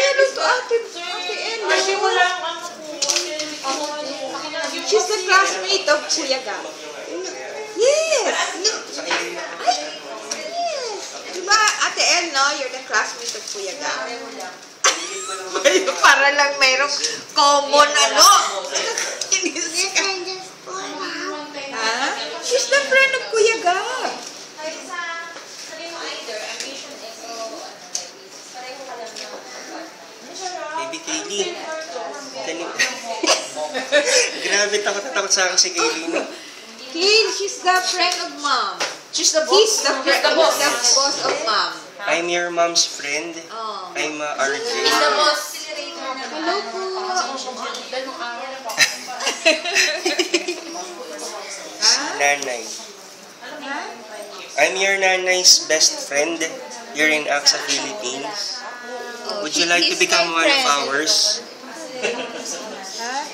Pero to Ate Ella. Kasi wala ang ano ko. She's the classmate of Kuya Gab. Yes! Ay, yes! Diba, Ate El, no? You're the classmate of Kuya Gab. Para lang mayroong common ano. Ha? She's the friend of Kuya Gab. Baby Kaylee. Grabe, takot sa akin si Kaylee, no? Kaylee, she's the friend of Mom. She's the boss. He's the boss of Mom. I'm your mom's friend. Oh. I'm RJ. He's the boss. Hello po. Nanay. I'm your nanay's best friend here in Aksa, Philippines. Would you like to become one of ours? Ha?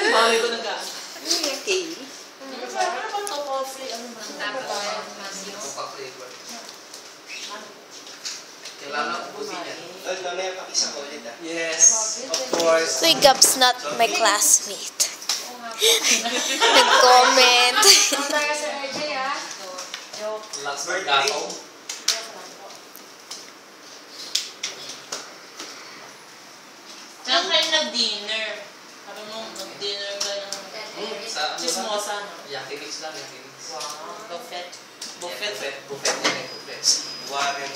Mami ko nag Ano yung Kaylee? Yes, of course. Kuya Gab's not my classmate. Nag-comment. Saan kayo nag-dinner? Sabi mo, nag-dinner ka ng chismosa, no? Yakiniks lang, yakiniks. Wow, buffet. Buffet. Warren.